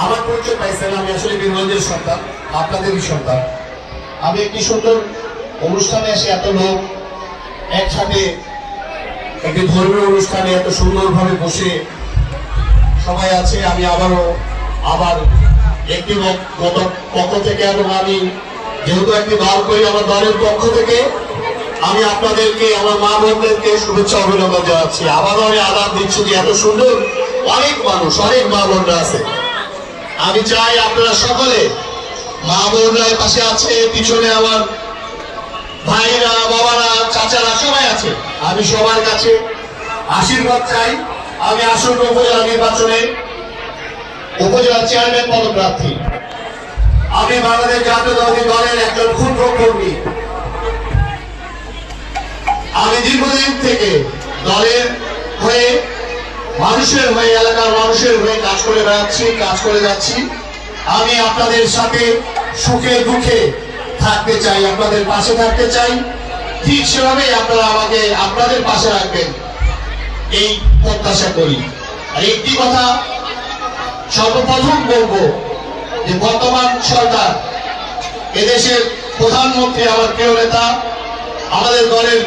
আমার পরিচয় পাইছেন, আমি আসলে বীরগঞ্জের সন্তান, আপনাদেরই সন্তান। আমি একটি সুন্দর অনুষ্ঠানে এসে এত লোক একসাথে একটি ধর্মীয় অনুষ্ঠানে এত সুন্দরভাবে বসে সবাই আছে। আমি আবার একটি পক্ষ থেকে এবং আমি যেহেতু একটি দল করি, আমার দলের পক্ষ থেকে আমি আপনাদেরকে, আমার মা বোনদেরকে শুভেচ্ছা অভিনন্দন জানাচ্ছি। আবারও আমি আদাব দিচ্ছি যে এত সুন্দর অনেক মানুষ, অনেক মা বোনরা আছে। আমি চাই আপনারা সকলে, মা বোনরা পাশে আছে, পিছনে আমার ভাইরা, বাবারা, চাচারা সবাই আছে, আমি সবার কাছে আশীর্বাদ চাই। আমি আসন্ন উপজেলা নির্বাচনে উপজেলা চেয়ারম্যান পদপ্রার্থী। আমি বাংলাদেশ জাতীয়তাবাদী দলের একজন ক্ষুদ্র কর্মী। আমি দীর্ঘদিন থেকে দলের হয়ে, মানুষের হয়ে, এলাকার মানুষের হয়ে কাজ করে বেড়াচ্ছি, কাজ করে যাচ্ছি। আমি আপনাদের সাথে সুখে দুঃখে থাকতে চাই, আপনাদের পাশে থাকতে চাই। ঠিক সেভাবেই আপনারা আমাকে আপনাদের পাশে রাখবেন এই প্রত্যাশা করি। আর একটি কথা সর্বপ্রথম বলবো যে বর্তমান সরকার, এদেশের প্রধানমন্ত্রী, আমার প্রিয় নেতা, আমাদের দলের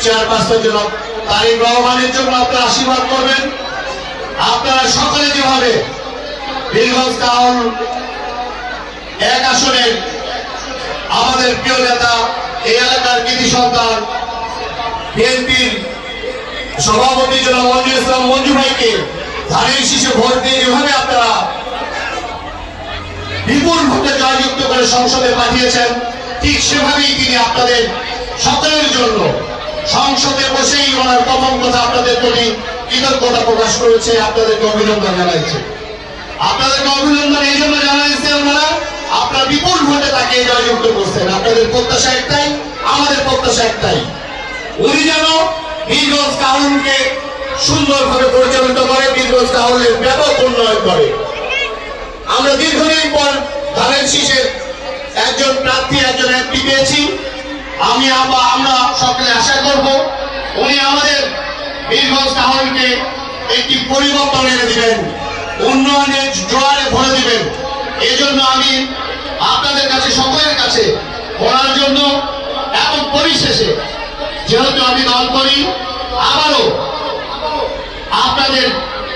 চেয়ারপারসন জনাব তারেক রহমানের জন্য আপনারা আশীর্বাদ করবেন। আপনারা সকলে যেভাবে বীরগঞ্জ টাউন 1 আসনের আমাদের প্রিয় নেতা, এই এলাকার কৃতি সন্তান, বিএনপির সভাপতি জনাব মঞ্জুর ইসলাম মঞ্জু ভাইকে ধানের শীষে ভোট দিয়ে যেভাবে আপনারা বিপুল ভোটে জয়যুক্ত করে সংসদে পাঠিয়েছেন, ঠিক সেভাবেই তিনি আপনাদের সকলের জন্য সংসদে বসেই ওনার প্রথম কথা আপনাদের প্রতি কৃতজ্ঞতা প্রকাশ করেছে, আপনাদেরকে অভিনন্দন জানাইছে। আপনাদেরকে অভিনন্দন এই জন্য জানাইছে, ওনারা আপনারা বিপুল ভোটে তাকে জয়যুক্ত করছেন। আপনাদের প্রত্যাশা একটাই, আমাদের প্রত্যাশা একটাই, উনি যেন বীরগঞ্জ টাউনকে সুন্দরভাবে পরিচালিত করে, বীরগঞ্জ টাউনের ব্যাপক উন্নয়ন করে। আমরা দীর্ঘদিন পর ধানের শীষের একজন প্রার্থী, একজন এমপি পেয়েছি। আমরা সকলে আশা করব উনি আমাদের বীরগঞ্জ টাউনকে একটি পরিবর্তন এনে দিবেন, উন্নয়নের জোয়ারে ভরে দিবেন। এই জন্য আমি আপনাদের কাছে, সকলের কাছে ওনার জন্য এবং পরিশেষে যেহেতু আমি দল করি, আবারও আপনাদের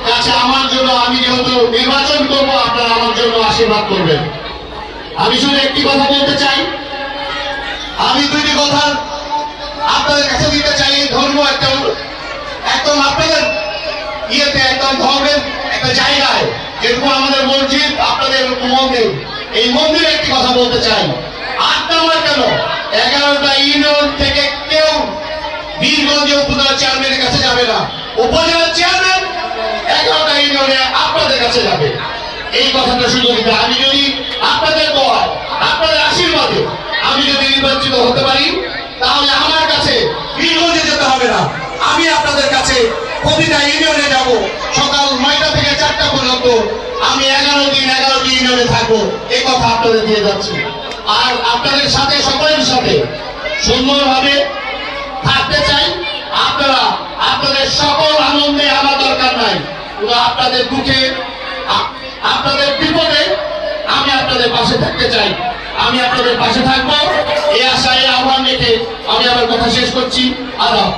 কাছে আমার জন্য, আমি যেহেতু নির্বাচন করবো, আপনারা আমার জন্য আশীর্বাদ করবেন। আমি শুধু একটি কথা বলতে চাই, আমি দুইটি কথা আপনাদের কাছে দিতে চাই। ধর্ম একদম আপনাদের ইয়েতে, একদম ধর্মের একটা জায়গায়, যেরকম আমাদের মসজিদ, আপনাদের মন্দির, এই মন্দিরে একটি কথা বলতে চাই। 8 নম্বর কেন 11টা ইউনিয়ন থেকে কেউ বীরগঞ্জে উপজেলা চেয়ারম্যানের কাছে যাবে না। উপজেলা চেয়ারম্যান 11টা ইউনিয়নে আপনাদের কাছে যাবে। এই কথাটা শুধু দিতে, আমি যদি আপনাদের দোয়ায়, আপনাদের আশীর্বাদে আমি যদি নির্বাচিত হতে পারি, তাহলে আমার কাছে বীরগঞ্জে যেতে হবে না। আমি আপনাদের কাছে প্রতিটা ইউনিয়নে যাব, সকাল 9টা থেকে 4টা পর্যন্ত আমি 11 দিন 11টি ইউনিয়নে থাকবো। এই কথা আপনাদের দিয়ে যাচ্ছি। আর আপনাদের সাথে, সকলের সাথে সুন্দরভাবে থাকতে চাই। আপনারা, আপনাদের সকল আনন্দে আমার দরকার নাই, কিন্তু আপনাদের দুঃখে, আপনাদের বিপদে আমি আপনাদের পাশে থাকতে চাই। আমি আপনাদের পাশে থাকবো, এই আশায়, আহ্বান রেখে আমি আমার কথা শেষ করছি। আদাব।